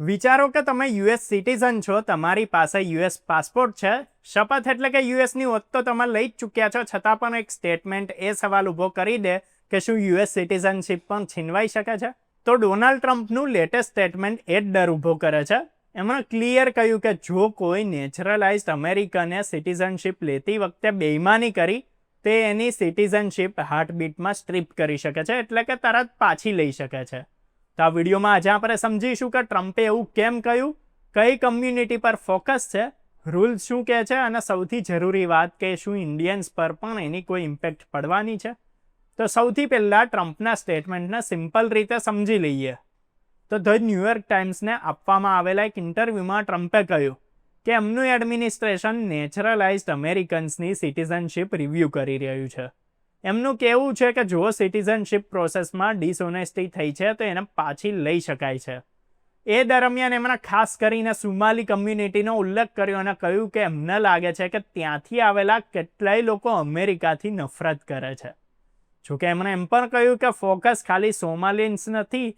વિચારો કે તમે યુએસ સિટીઝન છો, તમારી પાસે યુએસ પાસપોર્ટ છે, શપથ એટલે કે યુએસની ઓત તો તમે લઈ જ ચૂક્યા છો, છતાં પણ એક સ્ટેટમેન્ટ એ સવાલ ઊભો કરી દે કે શું યુએસ સિટીઝનશીપ પણ છીનવાઈ શકે છે? તો ડોનાલ્ડ ટ્રમ્પનું લેટેસ્ટ સ્ટેટમેન્ટ એ જ ડર ઊભો કરે છે. એમણે ક્લિયર કહ્યું કે જો કોઈ નેચરલાઇઝડ અમેરિકને સિટીઝનશીપ લેતી વખતે બેઈમાની કરી તે એની સિટીઝનશીપ હાર્ટબીટમાં સ્ટ્રીપ કરી શકે છે, એટલે કે તરત પાછી લઈ શકે છે. તો આ વિડીયોમાં આજે આપણે સમજીશું કે ટ્રમ્પે એવું કેમ કહ્યું, કઈ કમ્યુનિટી પર ફોકસ છે, રૂલ્સ શું કહે છે, અને સૌથી જરૂરી વાત કે શું ઇન્ડિયન્સ પર પણ એની કોઈ ઇમ્પેક્ટ પડવાની છે. તો સૌથી પહેલાં ટ્રમ્પના સ્ટેટમેન્ટને સિમ્પલ રીતે સમજી લઈએ. તો ધ ન્યૂયોર્ક ટાઈમ્સને આપવામાં આવેલા એક ઇન્ટરવ્યૂમાં ટ્રમ્પે કહ્યું કે એમનું એડમિનિસ્ટ્રેશન નેચરલાઇઝડ અમેરિકન્સની સિટીઝનશીપ રિવ્યૂ કરી રહ્યું છે. એમનું કહેવું છે કે જો સિટીઝનશીપ પ્રોસેસમાં ડિસઓનેસ્ટી થઈ છે તો એને પાછી લઈ શકાય છે. એ દરમિયાન એમણે ખાસ કરીને સુમાલી કમ્યુનિટીનો ઉલ્લેખ કર્યો અને કહ્યું કે એમને લાગે છે કે ત્યાંથી આવેલા કેટલાય લોકો અમેરિકાથી નફરત કરે છે. જોકે એમણે એમ પણ કહ્યું કે ફોકસ ખાલી સોમાલિયન્સ નથી,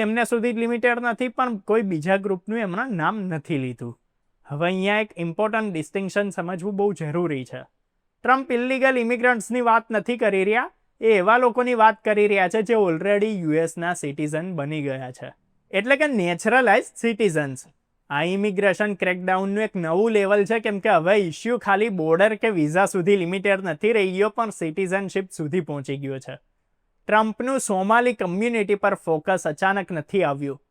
એમને સુધી લિમિટેડ નથી, પણ કોઈ બીજા ગ્રુપનું એમણે નામ નથી લીધું. હવે અહીંયા એક ઇમ્પોર્ટન્ટ ડિસ્ટિંક્શન સમજવું બહુ જરૂરી છે. ટ્રમ્પ ઇલીગલ ઇમિગ્રન્ટ્સની વાત નથી કરી રહ્યા, એ એવા લોકોની વાત કરી રહ્યા છે જે ઓલરેડી યુએસના સિટીઝન બની ગયા છે, એટલે કે નેચરલાઇઝ સિટીઝન્સ. આ ઇમિગ્રેશન ક્રેકડાઉનનું એક નવું લેવલ છે, કેમ કે હવે ઇસ્યુ ખાલી બોર્ડર કે વિઝા સુધી લિમિટેડ નથી રહી ગયો, પણ સિટીઝનશીપ સુધી પહોંચી ગયો છે. ટ્રમ્પનું સોમાલી કમ્યુનિટી પર ફોકસ અચાનક નથી આવ્યું.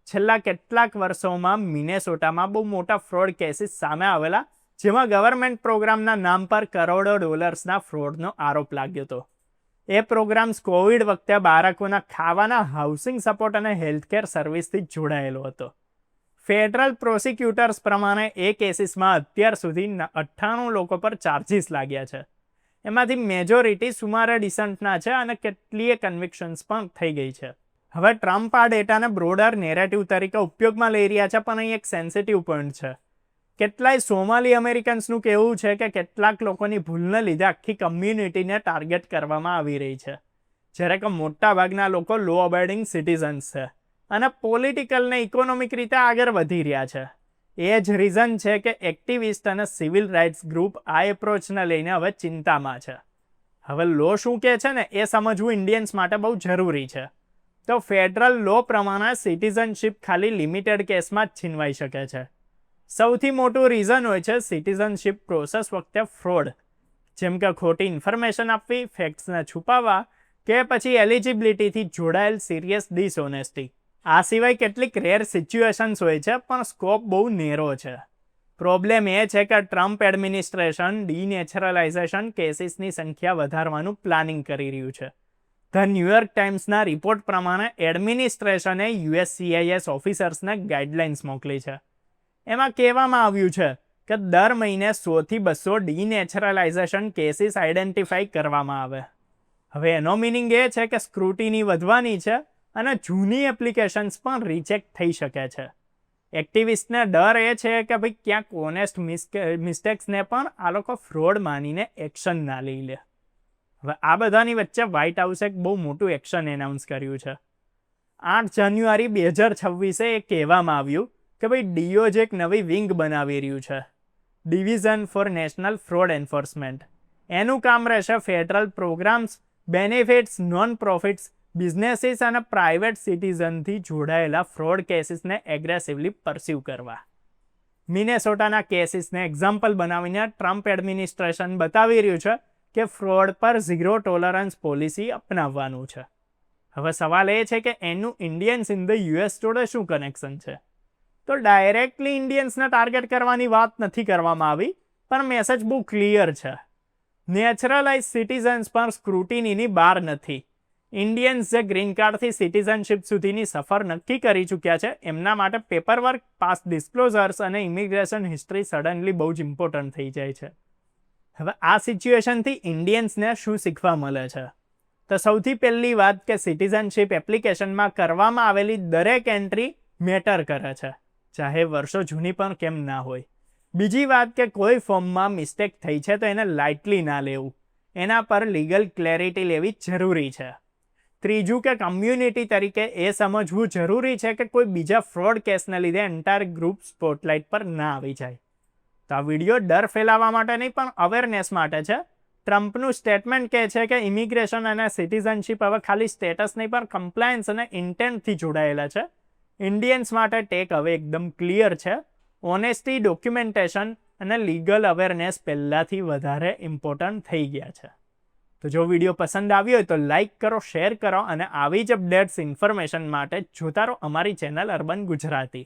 છેલ્લા કેટલાક વર્ષોમાં મિનેસોટામાં બહુ મોટા ફ્રોડ કેસીસ સામે આવેલા, જેમાં ગવર્મેન્ટ પ્રોગ્રામના નામ પર કરોડો ડોલર્સના ફ્રોડનો આરોપ લાગ્યો હતો. એ પ્રોગ્રામ્સ કોવિડ વખતે બાળકોના ખાવાના, હાઉસિંગ સપોર્ટ અને હેલ્થકેર સર્વિસથી જોડાયેલો હતો. ફેડરલ પ્રોસિક્યુટર્સ પ્રમાણે એ કેસીસમાં અત્યાર સુધી 98 લોકો પર ચાર્જીસ લાગ્યા છે. એમાંથી મેજોરિટી સુમારે ડિસન્ટના છે અને કેટલીય કન્વિક્શન્સ પણ થઈ ગઈ છે. હવે ટ્રમ્પ આ ડેટાને બ્રોડર નેરેટિવ તરીકે ઉપયોગમાં લઈ રહ્યા છે, પણ અહીં એક સેન્સિટિવ પોઈન્ટ છે. કેટલાય સોમાલી અમેરિકન્સનું કહેવું છે કે કેટલાક લોકોની ભૂલને લીધે આખી કમ્યુનિટીને ટાર્ગેટ કરવામાં આવી રહી છે, જ્યારે કે મોટાભાગના લોકો લો અબેડિંગ સિટીઝન્સ છે અને પોલિટિકલ ને ઇકોનોમિક રીતે આગળ વધી રહ્યા છે. એ જ રીઝન છે કે એક્ટિવિસ્ટ અને સિવિલ રાઇટ્સ ગ્રુપ આ એપ્રોચને લઈને હવે ચિંતામાં છે. હવે લો શું કહે છે ને એ સમજવું ઇન્ડિયન્સ માટે બહુ જરૂરી છે. તો ફેડરલ લો પ્રમાણે સિટીઝનશીપ ખાલી લિમિટેડ કેસમાં જ છીનવાઈ શકે છે. સૌથી મોટું રીઝન હોય છે સિટીઝનશીપ પ્રોસેસ વખતે ફ્રોડ, જેમ કે ખોટી ઇન્ફોર્મેશન આપવી, ફેક્ટ્સને છુપાવવા, કે પછી એલિજિબિલિટીથી જોડાયેલ સિરિયસ ડિસઓનેસ્ટી. આ સિવાય કેટલીક રેર સિચ્યુએશન્સ હોય છે, પણ સ્કોપ બહુ નેરો છે. પ્રોબ્લેમ એ છે કે ટ્રમ્પ એડમિનિસ્ટ્રેશન ડીનેચરલાઇઝેશન કેસીસની સંખ્યા વધારવાનું પ્લાનિંગ કરી રહ્યું છે. ધ ન્યૂયોર્ક ટાઈમ્સના રિપોર્ટ પ્રમાણે એડમિનિસ્ટ્રેશને યુએસસીઆઈએસ ઓફિસર્સને ગાઈડલાઇન્સ મોકલી છે. એમાં કહેવામાં આવ્યું છે કે દર મહિને 100 થી 200 ડીનેચરલાઇઝેશન કેસીસ આઈડેન્ટિફાઈ કરવામાં આવે. હવે એનો મિનિંગ એ છે કે સ્ક્રુટિની વધવાની છે અને જૂની એપ્લિકેશન્સ પણ રિજેક્ટ થઈ શકે છે. એક્ટિવિસ્ટને ડર એ છે કે ભાઈ ક્યાંક ઓનેસ્ટ મિસ્ટેક્સને પણ આ લોકો ફ્રોડ માનીને એક્શન ના લઈ લે. હવે આ બધાની વચ્ચે વ્હાઇટ હાઉસે એક બહુ મોટું એક્શન એનાઉન્સ કર્યું છે. 8 જાન્યુઆરી 2026 એ કહેવામાં આવ્યું કે ભાઈ ડીઓજે એક નવી વિંગ બનાવી રહ્યું છે, division for national fraud enforcement. એનું કામ રહેશે federal programs, benefits, non profits, businesses અને પ્રાઇવેટ સિટીઝનથી જોડાયેલા ફ્રોડ કેસીસને એગ્રેસિવલી પરસ્યુ કરવા. મિનેસોટાના કેસીસને એક્ઝામ્પલ બનાવીને ટ્રમ્પ એડમિનિસ્ટ્રેશન બતાવી રહ્યું છે કે ફ્રોડ પર ઝીરો ટોલરન્સ પોલિસી અપનાવવાનું છે. હવે સવાલ એ છે કે એનું ઇન્ડિયન્સ ઇન ધ યુએસ જોડે શું કનેક્શન છે? તો ડાયરેક્ટલી ઇન્ડિયન્સને ટાર્ગેટ કરવાની વાત નથી કરવામાં આવી, પણ મેસેજ બહુ ક્લિયર છે. નેચરલાઇઝ સિટીઝન્સ પર સ્ક્રુટિનીની બહાર નથી. ઇન્ડિયન્સ જે ગ્રીન કાર્ડથી સિટીઝનશીપ સુધીની સફર નક્કી કરી ચૂક્યા છે, એમના માટે પેપરવર્ક, પાસ ડિસ્ક્લોઝર્સ અને ઇમિગ્રેશન હિસ્ટ્રી સડનલી બહુ જ ઇમ્પોર્ટન્ટ થઈ જાય છે. હવે આ સિચ્યુએશનથી ઇન્ડિયન્સને શું શીખવા મળે છે? તો સૌથી પહેલી વાત કે સિટીઝનશીપ એપ્લિકેશનમાં કરવામાં આવેલી દરેક એન્ટ્રી મેટર કરે છે, ચાહે વર્ષો જૂની પણ કેમ ના હોય. બીજી વાત કે કોઈ ફોર્મમાં મિસ્ટેક થઈ છે તો એને લાઇટલી ના લેવું, એના પર લીગલ ક્લેરિટી લેવી જરૂરી છે. ત્રીજું કે કમ્યુનિટી તરીકે એ સમજવું જરૂરી છે કે કોઈ બીજા ફ્રોડ કેસને લીધે એન્ટાયર ગ્રુપ સ્પોટલાઇટ પર ના આવી જાય. તો આ વિડીયો ડર ફેલાવવા માટે નહીં પણ અવેરનેસ માટે છે. ટ્રમ્પનું સ્ટેટમેન્ટ કહે છે કે ઇમિગ્રેશન અને સિટીઝનશીપ હવે ખાલી સ્ટેટસ નહીં પણ કમ્પ્લાયન્સ અને ઇન્ટેન્ટથી જોડાયેલા છે. ઇન્ડિયન્સ માટે ટેક હવે એકદમ ક્લિયર છે. ઓનેસ્ટી, ડોક્યુમેન્ટેશન અને લીગલ અવેરનેસ પહેલાંથી વધારે ઇમ્પોર્ટન્ટ થઈ ગયા છે. તો જો વિડીયો પસંદ આવ્યો હોય તો લાઇક કરો, શેર કરો અને આવી જ અપડેટ્સ ઇન્ફોર્મેશન માટે જોતા રહો અમારી ચેનલ અર્બન ગુજરાતી.